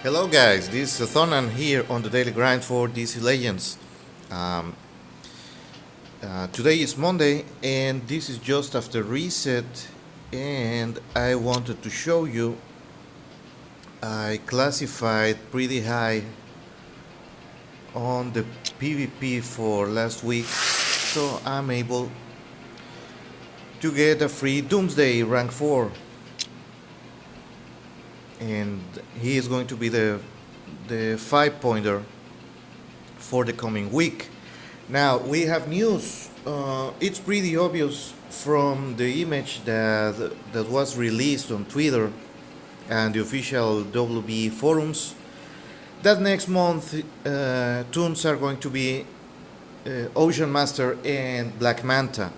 Hello guys, this is Thonan here on the Daily Grind for DC Legends. Um, Today is Monday and this is just after reset, and I wanted to show you I classified pretty high on the PvP for last week, so I'm able to get a free Doomsday rank 4, and he is going to be the 5-pointer for the coming week. Now we have news. It's pretty obvious from the image that was released on Twitter and the official WB forums that next month toons are going to be Ocean Master and Black Manta.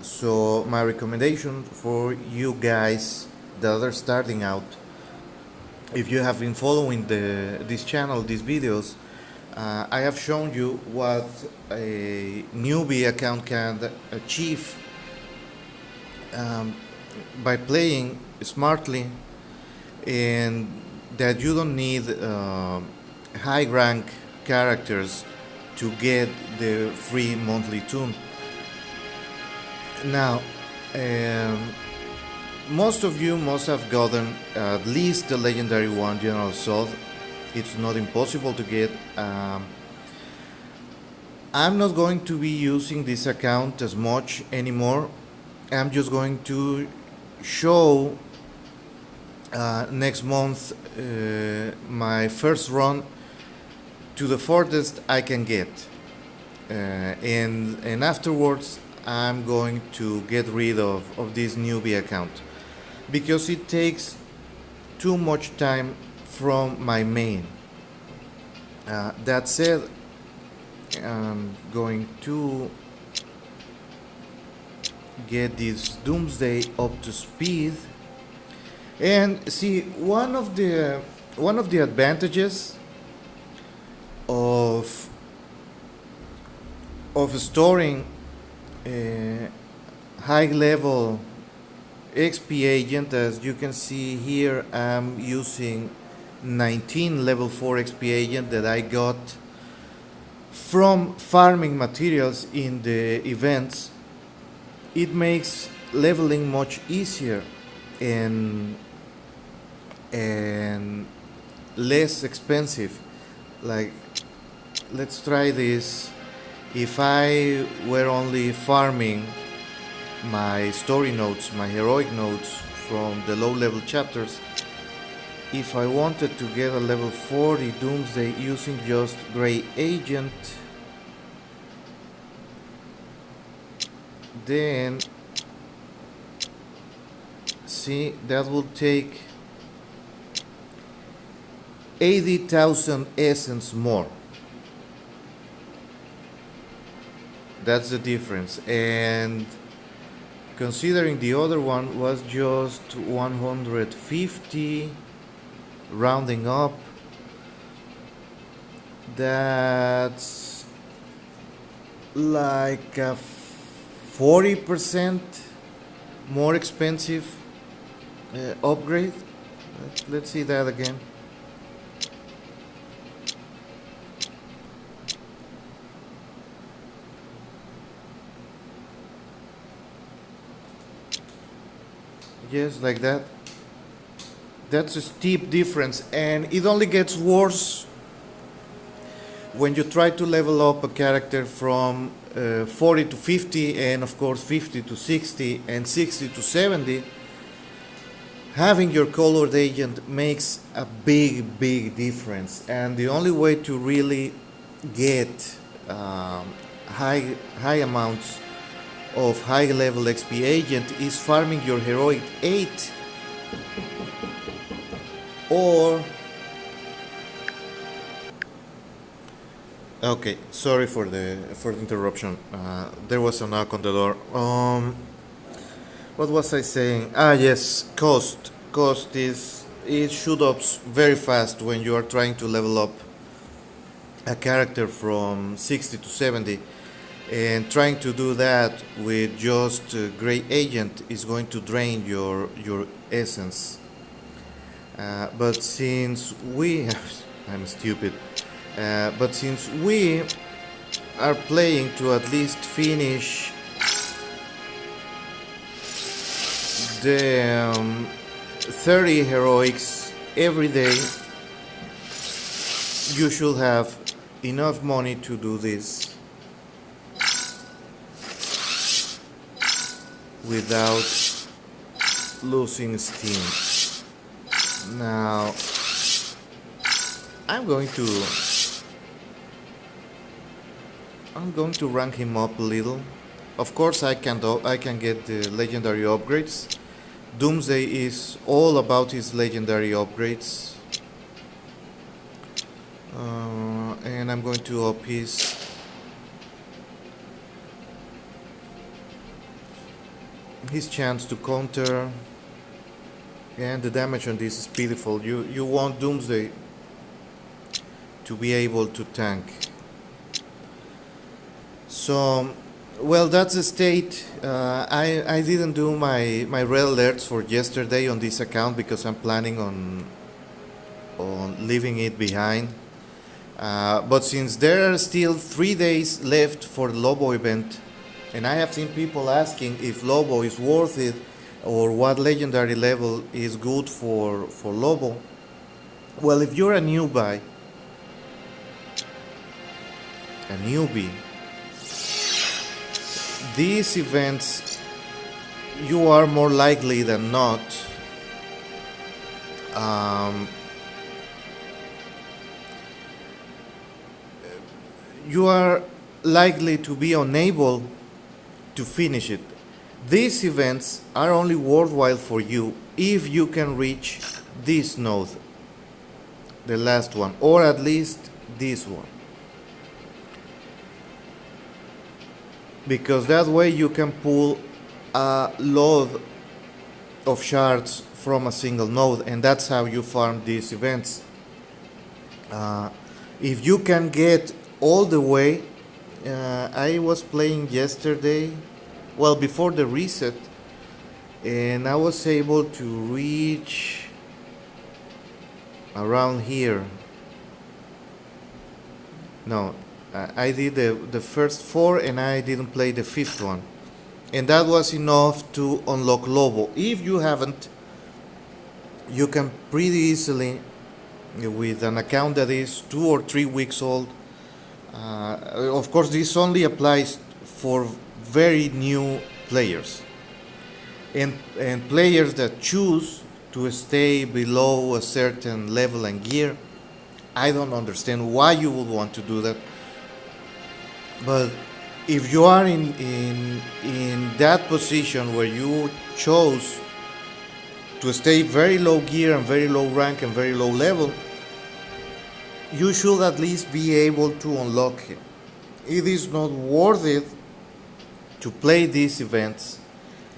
So my recommendation for you guys that are starting out, if you have been following this channel, these videos, I have shown you what a newbie account can achieve by playing smartly, and that you don't need high rank characters to get the free monthly toon. Now, most of you must have gotten at least the legendary one, General Sod. It's not impossible to get. I'm not going to be using this account as much anymore. I'm just going to show next month my first run to the farthest I can get, and afterwards I'm going to get rid of this newbie account because it takes too much time from my main. That said, I'm going to get this Doomsday up to speed, and see one of the advantages of storing a high level XP agent. As you can see here, I'm using 19 level 4 XP agent that I got from farming materials in the events. It makes leveling much easier and less expensive. Like, let's try this. If I were only farming my story notes, my heroic notes from the low level chapters, if I wanted to get a level 40 Doomsday using just Grey Agent, then see, that will take 80,000 essence more. That's the difference. And considering the other one was just 150, rounding up, that's like a 40% more expensive upgrade. Let's see that again. Yes, like that. That's a steep difference, and it only gets worse when you try to level up a character from 40 to 50, and of course 50 to 60 and 60 to 70. Having your colored agent makes a big difference, and the only way to really get high amounts of high level XP agent is farming your heroic 8, or okay, sorry for the interruption. There was a knock on the door. What was I saying? Yes, cost is, it shoots up very fast when you are trying to level up a character from 60 to 70, and trying to do that with just Grey Agent is going to drain your essence. But since we, I'm stupid, but since we are playing to at least finish the 30 heroics every day, you should have enough money to do this without losing steam. Now I'm going to rank him up a little. Of course I can get the legendary upgrades. Doomsday is all about his legendary upgrades. And I'm going to up his chance to counter, and the damage on this is pitiful. You want Doomsday to be able to tank. So, well, that's the state. I didn't do my red alerts for yesterday on this account because I'm planning on leaving it behind. But since there are still 3 days left for the Lobo event, and I have seen people asking if Lobo is worth it or what legendary level is good for Lobo. Well, if you're a newbie, these events, you are more likely than not you are likely to be unable to finish it. These events are only worthwhile for you if you can reach this node, the last one, or at least this one, because that way you can pull a load of shards from a single node, and that's how you farm these events. If you can get all the way, I was playing yesterday, well, before the reset, and I was able to reach around here. No, I did the first 4 and I didn't play the 5th one, and that was enough to unlock Lobo. If you haven't, you can pretty easily, with an account that is 2 or 3 weeks old. Of course, this only applies for very new players and players that choose to stay below a certain level and gear. I don't understand why you would want to do that, but if you are in that position where you chose to stay very low gear and very low rank and very low level, you should at least be able to unlock him. It is not worth it to play these events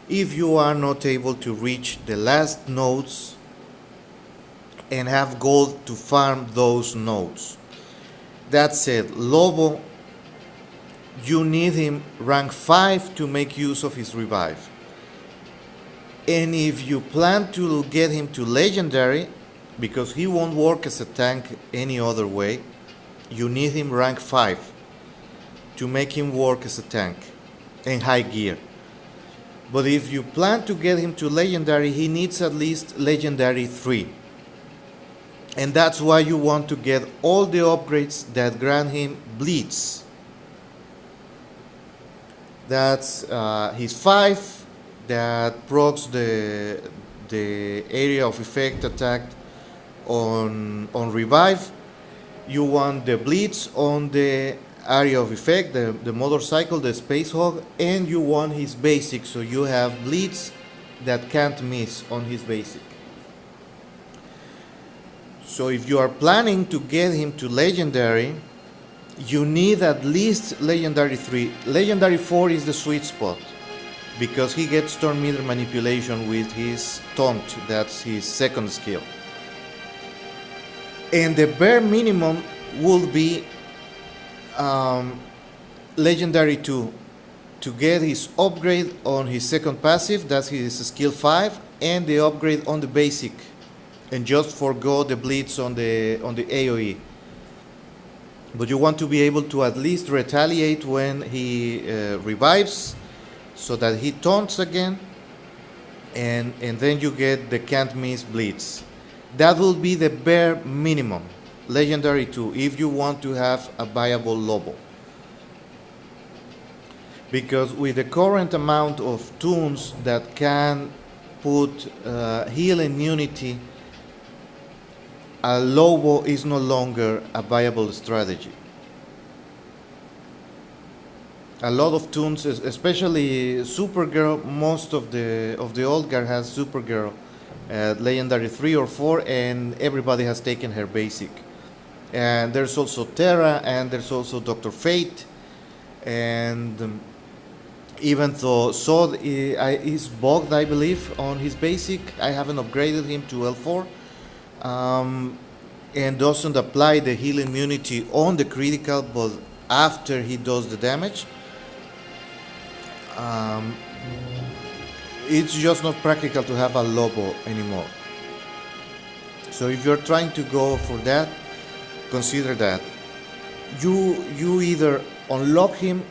if you are not able to reach the last nodes and have gold to farm those nodes. That said, Lobo, you need him rank 5 to make use of his revive. And if you plan to get him to legendary, because he won't work as a tank any other way, you need him rank 5 to make him work as a tank and high gear. But if you plan to get him to legendary, he needs at least legendary 3. And that's why you want to get all the upgrades that grant him bleeds. That's his 5 that procs the area of effect attacked on revive. You want the bleeds on the area of effect, the motorcycle, the space hog, and you want his basic, so you have bleeds that can't miss on his basic. So if you are planning to get him to legendary, you need at least legendary 3. Legendary 4 is the sweet spot because he gets storm meter manipulation with his taunt. That's his second skill. And the bare minimum will be legendary 2 to get his upgrade on his second passive, that's his skill 5, and the upgrade on the basic and just forgo the blitz on the AoE. But you want to be able to at least retaliate when he revives, so that he taunts again, and then you get the can't miss blitz. That will be the bare minimum, legendary 2, if you want to have a viable Lobo. Because with the current amount of toons that can put heal immunity, a Lobo is no longer a viable strategy. A lot of toons, especially Supergirl, most of the old guard has Supergirl legendary 3 or 4, and everybody has taken her basic. And there's also Terra, and there's also Dr. Fate, and even though Sod is bugged, I believe, on his basic, I haven't upgraded him to L4, and doesn't apply the heal immunity on the critical, but after he does the damage. It's just not practical to have a Lobo anymore. So if you're trying to go for that, consider that. You either unlock him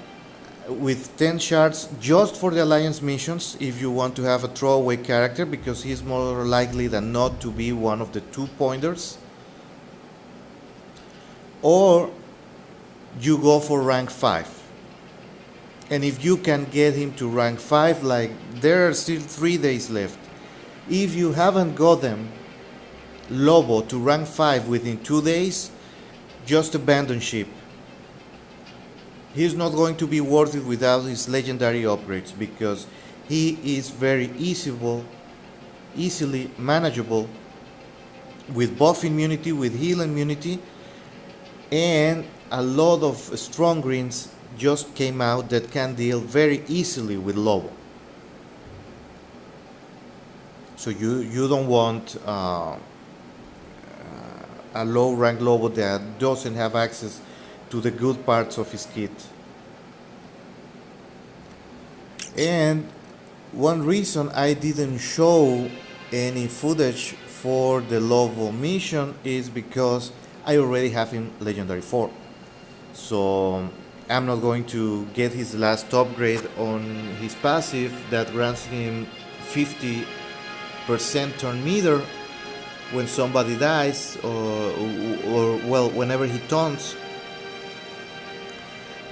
with 10 shards just for the Alliance missions if you want to have a throwaway character, because he's more likely than not to be one of the 2 pointers, or you go for rank 5. And if you can get him to rank 5, like, there are still 3 days left. If you haven't got them, Lobo, to rank 5 within 2 days, just abandon ship. He's not going to be worth it without his legendary upgrades, because he is very easily manageable with buff immunity, with heal immunity, and a lot of strong greens just came out that can deal very easily with Lobo. So you don't want a low rank Lobo that doesn't have access to the good parts of his kit. And one reason I didn't show any footage for the Lobo mission is because I already have him legendary 4. So I'm not going to get his last upgrade on his passive that grants him 50% turn meter when somebody dies, or well, whenever he taunts,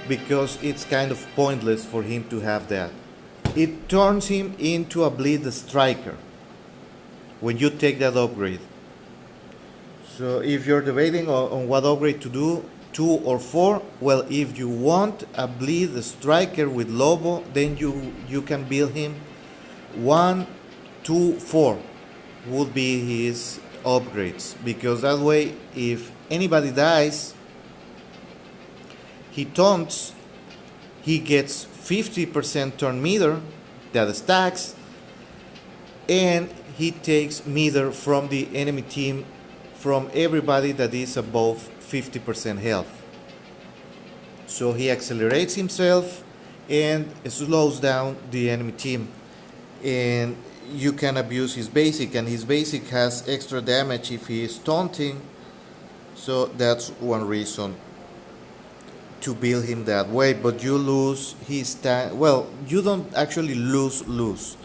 because it's kind of pointless for him to have that. It turns him into a bleed striker when you take that upgrade. So if you're debating on what upgrade to do, 2 or 4, well, if you want a bleed striker with Lobo, then you can build him 1, 2, 4 would be his upgrades, because that way if anybody dies, he taunts, he gets 50% turn meter that stacks, and he takes meter from the enemy team, from everybody that is above 50% health. So he accelerates himself and slows down the enemy team, and you can abuse his basic, and his basic has extra damage if he is taunting. So that's one reason to build him that way. But you lose his tank. Well, you don't actually lose,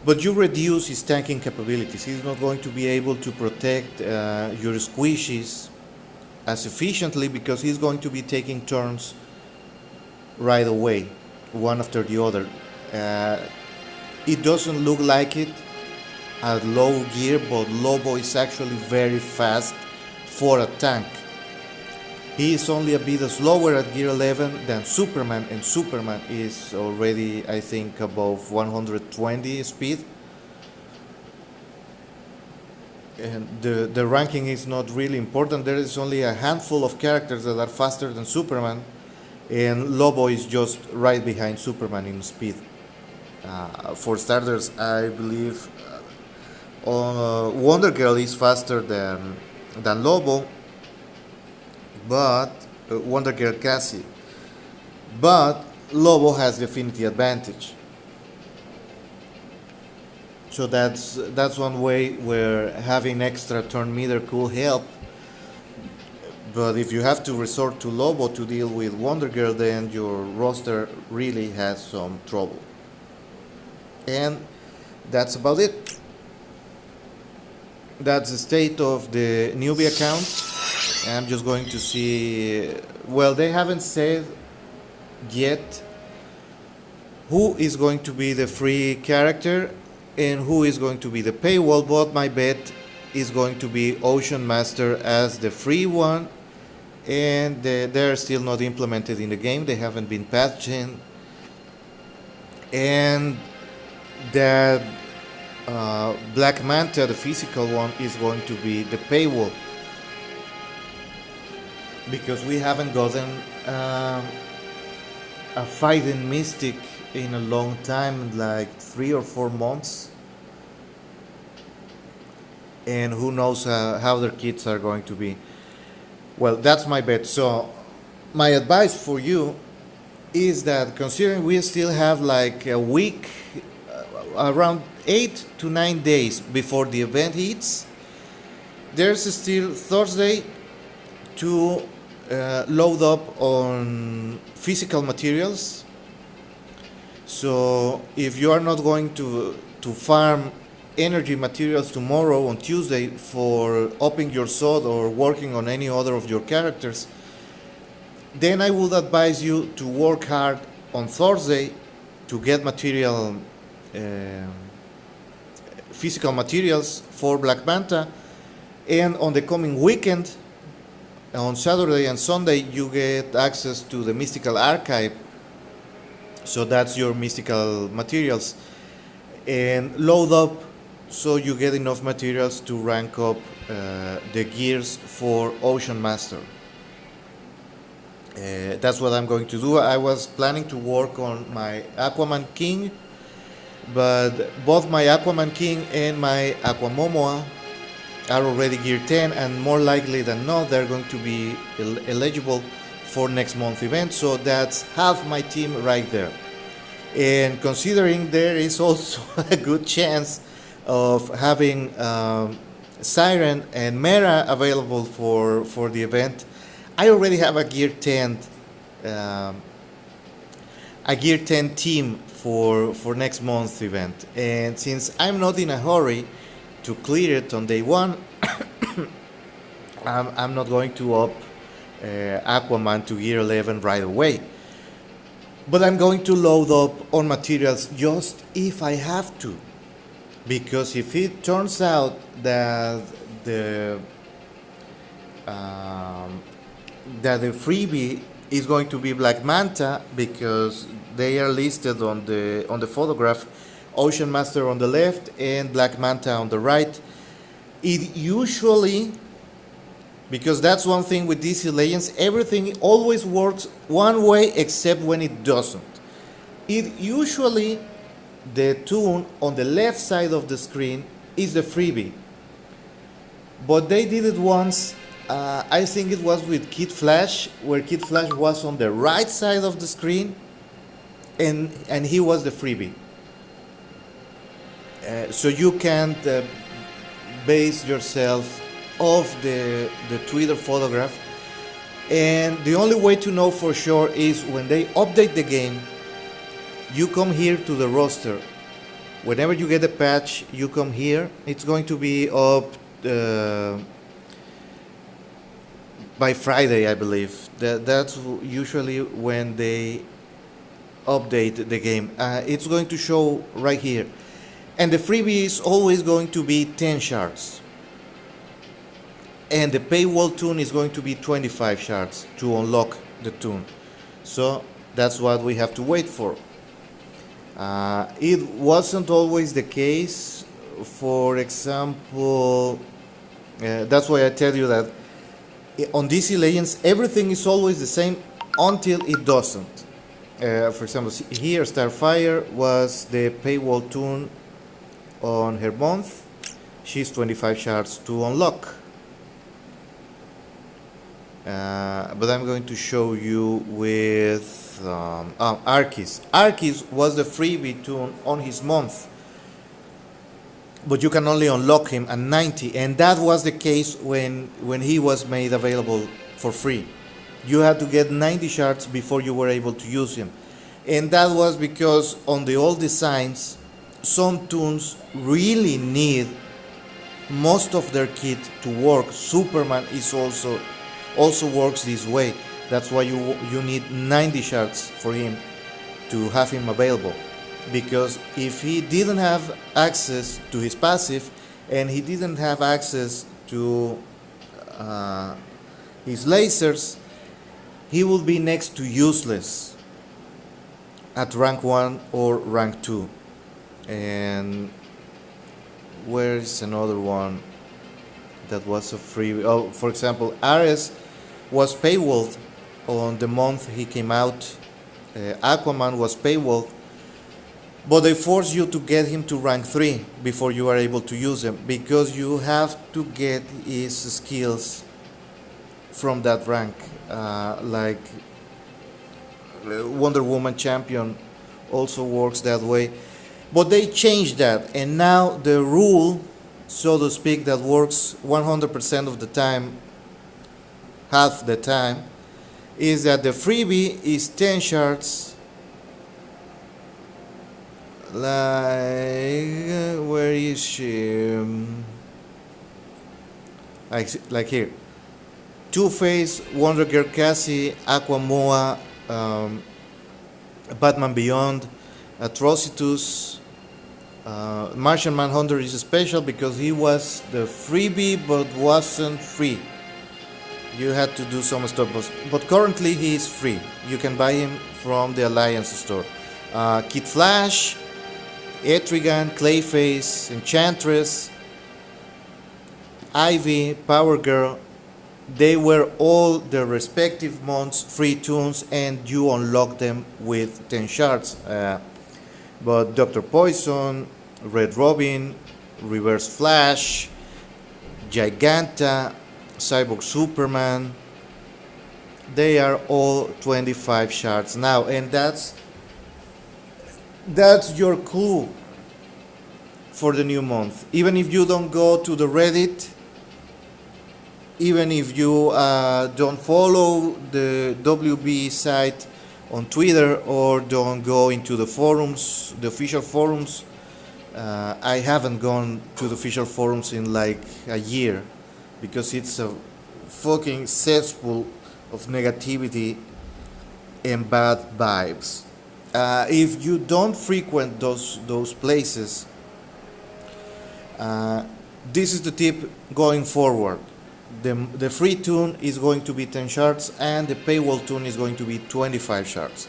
but you reduce his tanking capabilities. He's not going to be able to protect your squishies as efficiently, because he's going to be taking turns right away, one after the other. It doesn't look like it at low gear, but Lobo is actually very fast for a tank. He is only a bit slower at gear 11 than Superman, and Superman is already, I think, above 120 speed. And the ranking is not really important. There is only a handful of characters that are faster than Superman, and Lobo is just right behind Superman in speed. For starters, I believe Wonder Girl is faster than Lobo, but Wonder Girl Cassie, but Lobo has the affinity advantage. So that's one way where having extra turn meter could help. But if you have to resort to Lobo to deal with Wonder Girl, then your roster really has some trouble. And that's about it. That's the state of the newbie account. I'm just going to see. Well, they haven't said yet who is going to be the free character and who is going to be the paywall, but my bet is going to be Ocean Master as the free one, and they're still not implemented in the game. They haven't been patched in, and that Black Manta, the physical one, is going to be the paywall, because we haven't gotten a fighting mystic in a long time, like 3 or 4 months, and who knows how their kits are going to be. Well, that's my bet. So my advice for you is that, considering we still have like a week, around 8 to 9 days before the event hits, there's still Thursday to load up on physical materials. So if you are not going to farm energy materials tomorrow on Tuesday for upping your sword or working on any other of your characters, then I would advise you to work hard on Thursday to get material, physical materials for Black Manta, and on the coming weekend, on Saturday and Sunday, you get access to the Mystical Archive. So that's your mystical materials, and load up so you get enough materials to rank up the gears for Ocean Master. That's what I'm going to do. I was planning to work on my Aquaman King, but both my Aquaman King and my Aquamomoa are already gear 10, and more likely than not they're going to be eligible for next month event. So that's half my team right there. And considering there is also a good chance of having Siren and Mera available for the event, I already have a gear 10 team for next month's event. And since I'm not in a hurry to clear it on day one, I'm not going to up Aquaman to gear 11 right away. But I'm going to load up on materials just if I have to. Because if it turns out that the freebie is going to be Black Manta, because they are listed on the photograph, Ocean Master on the left and Black Manta on the right, it usually, because that's one thing with DC Legends, everything always works one way except when it doesn't. It usually, the toon on the left side of the screen is the freebie. But they did it once, I think it was with Kid Flash, where Kid Flash was on the right side of the screen and he was the freebie. So you can't base yourself off the Twitter photograph, and the only way to know for sure is when they update the game. You come here to the roster. Whenever you get a patch, you come here. It's going to be up by Friday, I believe. That's usually when they update the game. It's going to show right here. And the freebie is always going to be 10 shards. And the paywall toon is going to be 25 shards to unlock the toon. So that's what we have to wait for. It wasn't always the case. For example, that's why I tell you that on DC Legends everything is always the same until it doesn't. For example, here Starfire was the paywall toon on her month. She's 25 shards to unlock. But I'm going to show you with Arceus. Arceus was the freebie toon on his month. but you can only unlock him at 90, and that was the case when he was made available for free. You had to get 90 shards before you were able to use him, and that was because on the old designs, some toons really need most of their kit to work. Superman is also works this way. That's why you need 90 shards for him to have him available, because if he didn't have access to his passive and he didn't have access to his lasers, he will be next to useless at rank 1 or rank 2. And where is another one that was a free? Oh, for example, Ares was paywalled on the month he came out. Aquaman was paywalled, but they force you to get him to rank 3 before you are able to use him, because you have to get his skills from that rank. Like Wonder Woman Champion also works that way. But they changed that, and now the rule, so to speak, that works 100% of the time, half the time, is that the freebie is 10 shards. Like, where is she? Like here. Two-Face, Wonder Girl Cassie, Aquamoa, Batman Beyond, Atrocitus. Martian Manhunter is special because he was the freebie but wasn't free. You had to do some stuff, but currently he is free. You can buy him from the Alliance store. Kid Flash, Etrigan, Clayface, Enchantress, Ivy, Power Girl. They were all their respective months free toons, and you unlock them with 10 shards. But Dr. Poison, Red Robin, Reverse Flash, Giganta, Cyborg Superman, they are all 25 shards now, and that's your clue for the new month. Even if you don't go to the Reddit, even if you don't follow the WB site on Twitter or don't go into the forums, the official forums. I haven't gone to the official forums in like a year because it's a fucking cesspool of negativity and bad vibes. If you don't frequent those places, this is the tip going forward. The free toon is going to be 10 shards and the paywall toon is going to be 25 shards.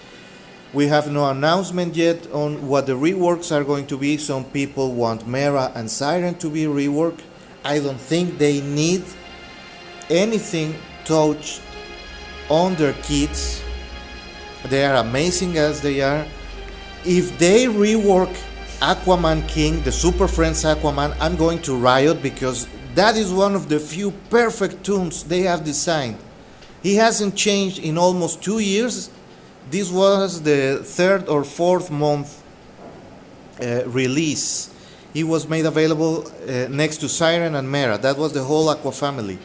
We have no announcement yet on what the reworks are going to be. Some people want Mera and Siren to be reworked. I don't think they need anything touched on their kits. They are amazing as they are. If they rework Aquaman King, the Super Friends Aquaman, I'm going to riot, because that is one of the few perfect toons they have designed. He hasn't changed in almost 2 years. This was the 3rd or 4th month release. He was made available next to Siren and Mera. That was the whole Aqua family.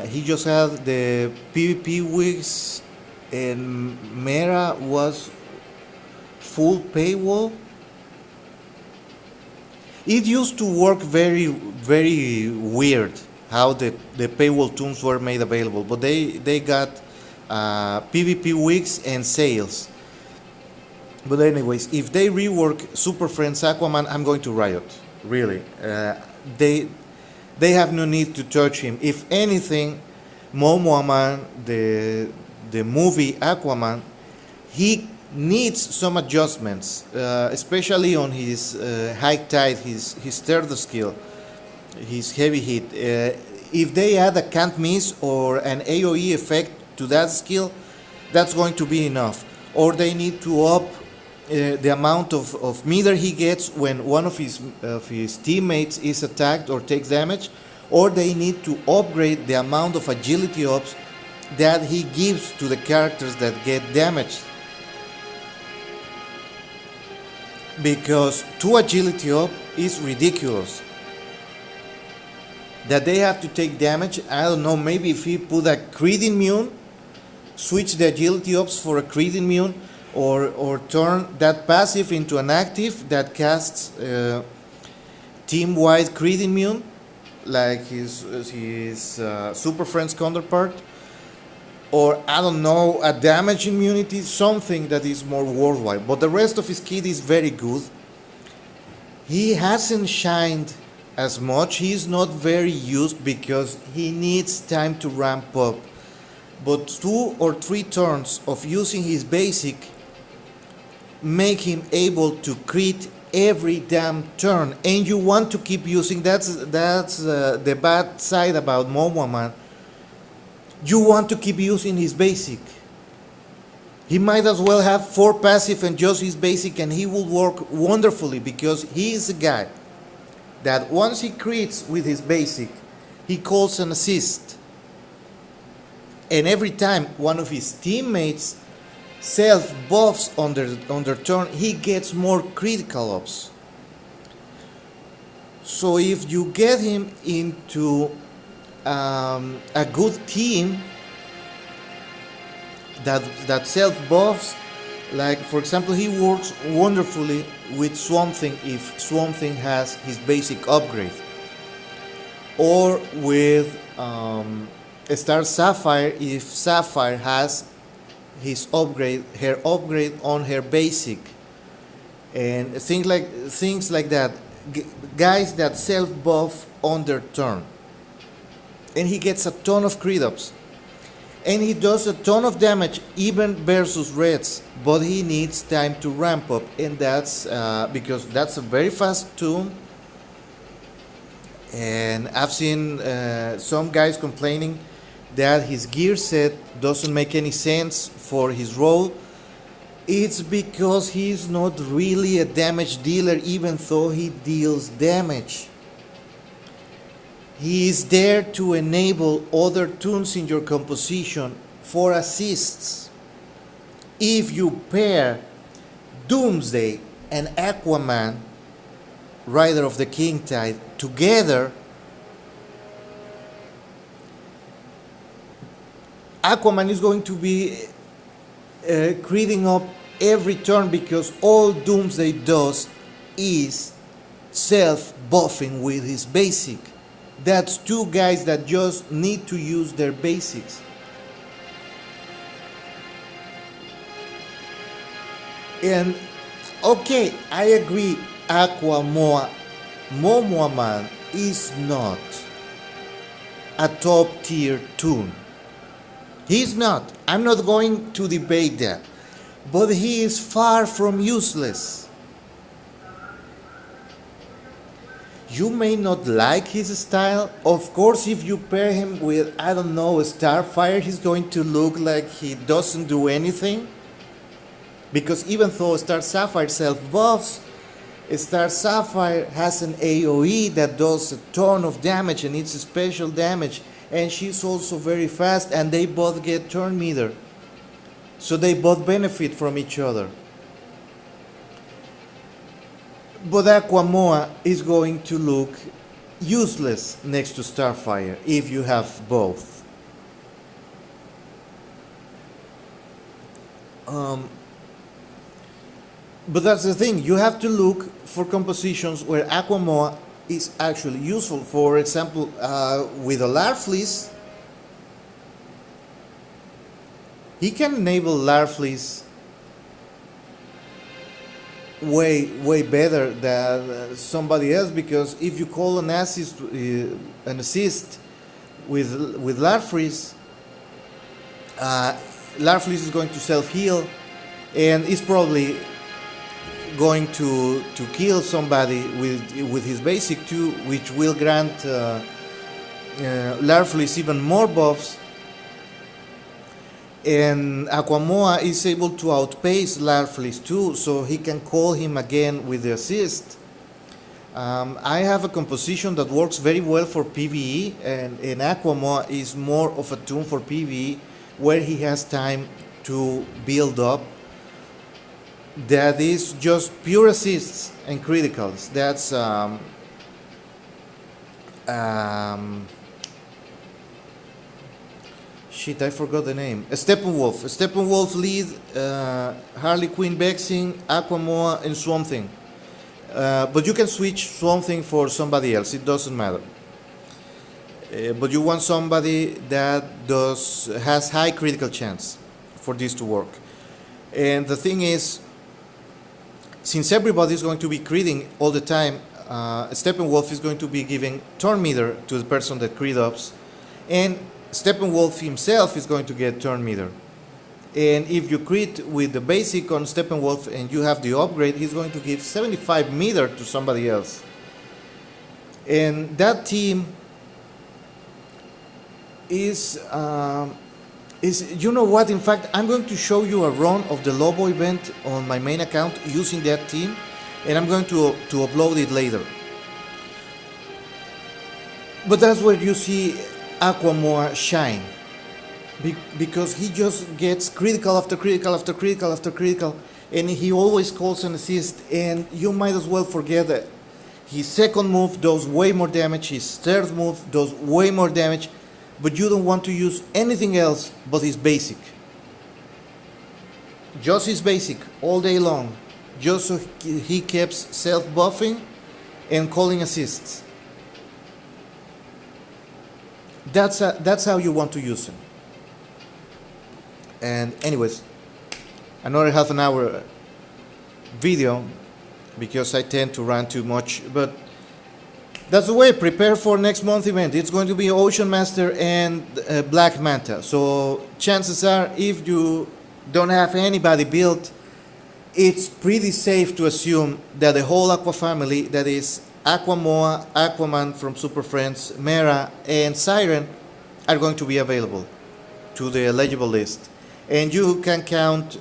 He just had the PvP wigs, and Mera was full paywall. It used to work very, very weird how the paywall toons were made available, but they got PvP wigs and sales. But anyways, if they rework Super Friends Aquaman, I'm going to riot. Really, they have no need to touch him. If anything, Momoaman, the movie Aquaman, he needs some adjustments, especially on his high tide, his third skill, his heavy hit. If they add a can't miss or an AoE effect to that skill, that's going to be enough. Or they need to up the amount of meter he gets when one of his teammates is attacked or takes damage, or they need to upgrade the amount of agility ups that he gives to the characters that get damaged. Because 2 agility up is ridiculous. That they have to take damage, I don't know, maybe if he put a crit immune, switch the agility ops for a crit immune, or turn that passive into an active that casts team-wide crit immune, like his Super Friends counterpart, or I don't know, a damage immunity, something that is more worldwide. But the rest of his kit is very good. He hasn't shined as much. He's not very used because he needs time to ramp up. But 2 or 3 turns of using his basic make him able to crit every damn turn, and you want to keep using. That's the bad side about Momoman. You want to keep using his basic. He might as well have 4 passive and just his basic, and he will work wonderfully, because he is a guy that once he crits with his basic, he calls an assist, and every time one of his teammates self buffs on their turn, he gets more critical ops. So if you get him into a good team that self buffs, like for example, he works wonderfully with Swamp Thing if Swamp Thing has his basic upgrade, or with Star Sapphire if Sapphire has her upgrade on her basic, and things like that. Guys that self buff on their turn, and he gets a ton of crit ups, and he does a ton of damage even versus reds, but he needs time to ramp up, and that's because that's a very fast toon. And I've seen some guys complaining that his gear set doesn't make any sense for his role. It's because he's not really a damage dealer, even though he deals damage. He is there to enable other toons in your composition for assists. If you pair Doomsday and Aquaman, Rider of the King Tide, together, Aquaman is going to be critting up every turn, because all Doomsday does is self-buffing with his basic. That's 2 guys that just need to use their basics. And okay, I agree, Momoman is not a top tier toon. He's not. I'm not going to debate that. But he is far from useless. You may not like his style. Of course, if you pair him with, I don't know, Starfire, he's going to look like he doesn't do anything. Because even though Star Sapphire self-buffs, Star Sapphire has an AoE that does a ton of damage, and it's a special damage. And she's also very fast, and they both get turn meter. So they both benefit from each other. But Aquamoa is going to look useless next to Starfire if you have both. But that's the thing, you have to look for compositions where Aquamoa is actually useful. For example, with a Larfleeze, he can enable Larfleeze way better than somebody else, because if you call an assist with Larfleeze, Larfleeze is going to self-heal, and is probably going to kill somebody with his basic too, which will grant Larfleeze even more buffs. And Aquamoa is able to outpace Larfleeze too, so he can call him again with the assist. I have a composition that works very well for PvE, and Aquamoa is more of a toon for PvE, where he has time to build up. that is just pure assists and criticals. That's um, shit, I forgot the name. Steppenwolf. Steppenwolf lead Harley Quinn, Vexing, Aquamoa, and Swamp Thing. But you can switch Swamp Thing for somebody else. It doesn't matter. But you want somebody that has high critical chance for this to work. And the thing is, since everybody is going to be critting all the time, Steppenwolf is going to be giving turn meter to the person that crit ups, and Steppenwolf himself is going to get turn meter. And if you crit with the basic on Steppenwolf and you have the upgrade, he's going to give 75 meter to somebody else. And that team is you know what? In fact, I'm going to show you a run of the Lobo event on my main account using that team, and I'm going to upload it later. But that's where you see Aquamoa shine, because he just gets critical after critical after critical after critical, and he always calls an assist, and you might as well forget that his second move does way more damage, his third move does way more damage, but you don't want to use anything else but his basic. Just his basic all day long, just so he keeps self-buffing and calling assists. That's how you want to use him. And anyways, another half an hour video, because I tend to run too much, but that's the way. Prepare for next month event. It's going to be Ocean Master and Black Manta. So chances are, if you don't have anybody built, it's pretty safe to assume that the whole Aqua family, that is Aquamoa, Aquaman from Super Friends, Mera, and Siren, are going to be available to the eligible list. And you can count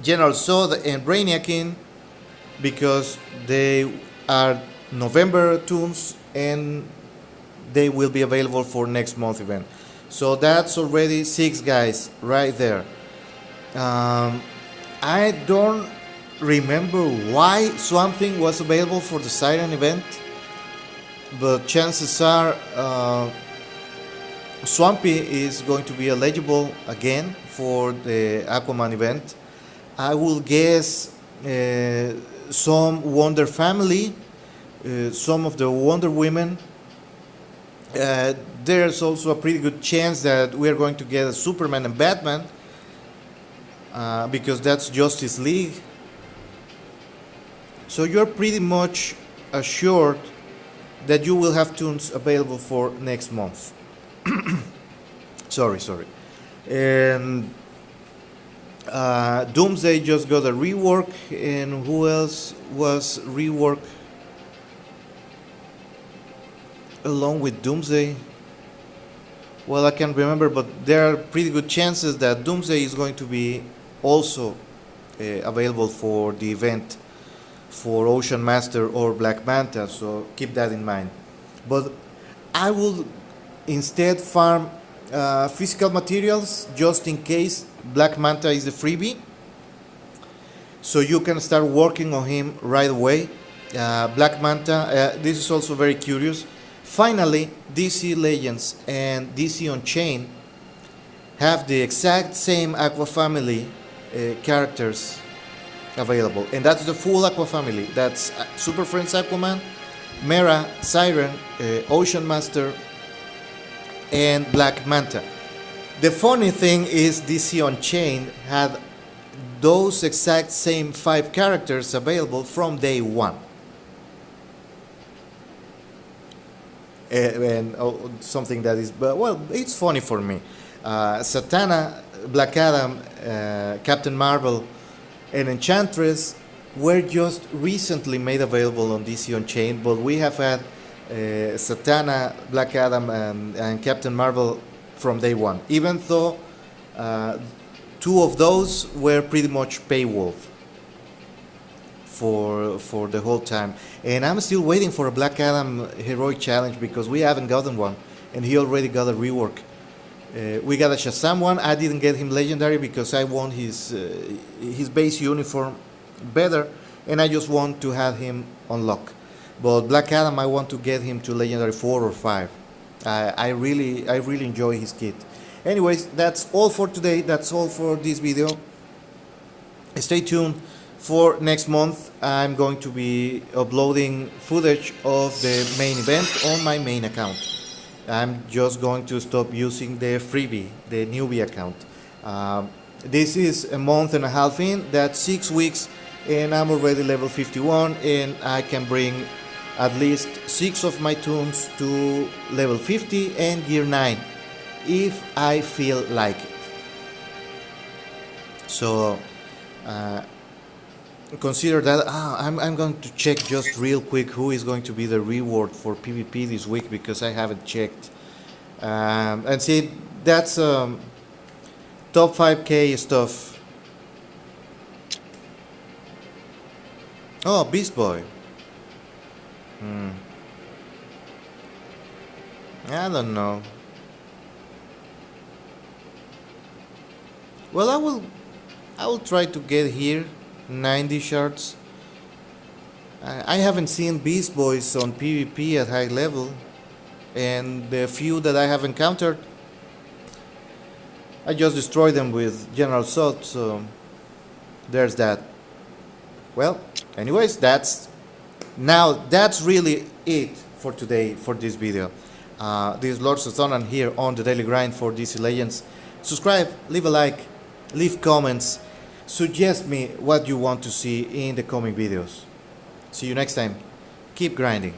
General Zod and Brainiac in, because they are November tunes and they will be available for next month event. So that's already 6 guys right there. I don't remember why Swamp Thing was available for the Siren event, but chances are Swampy is going to be eligible again for the Aquaman event. I will guess some Wonder Family, some of the Wonder Women. There's also a pretty good chance that we are going to get a Superman and Batman, because that's Justice League. So you're pretty much assured that you will have tunes available for next month. sorry. And Doomsday just got a rework, and who else was rework along with Doomsday? Well, I can't remember, but there are pretty good chances that Doomsday is going to be also available for the event for Ocean Master or Black Manta, so keep that in mind. But I will instead farm physical materials just in case Black Manta is a freebie, so you can start working on him right away. Black Manta, this is also very curious. Finally, DC Legends and DC Unchained have the exact same Aqua Family characters available, and that's the full Aqua Family. That's Super Friends Aquaman, Mera, Siren, Ocean Master, and Black Manta. The funny thing is DC Unchained had those exact same 5 characters available from day one. And something that is, well, it's funny for me. Satana, Black Adam, Captain Marvel, and Enchantress were just recently made available on DC Unchained, but we have had Satana, Black Adam, and Captain Marvel from day one, even though 2 of those were pretty much paywall for the whole time. And I'm still waiting for a Black Adam Heroic Challenge, because we haven't gotten one, and he already got a rework. We got a Shazam one. I didn't get him legendary because I want his base uniform better, and I just want to have him unlock. But Black Adam, I want to get him to legendary 4 or 5. I really enjoy his kit. Anyways, that's all for today. That's all for this video. Stay tuned for next month. I'm going to be uploading footage of the main event on my main account. I'm just going to stop using the freebie, the newbie account. This is a month and a half in. That's 6 weeks, and I'm already level 51, and I can bring at least 6 of my toons to level 50 and gear 9 if I feel like it. So consider that. I'm going to check just real quick who is going to be the reward for PvP this week, because I haven't checked. And see, that's top 5k stuff. Oh, Beast Boy. I don't know. Well, I will try to get here 90 shards. I haven't seen Beast Boys on PvP at high level, and the few that I have encountered, I just destroy them with General Assault, so there's that. Well, anyways, that's really it for today, for this video. This is Lord Sazonan here on the Daily Grind for DC Legends. Subscribe, leave a like, leave comments, suggest me what you want to see in the coming videos. See you next time. Keep grinding.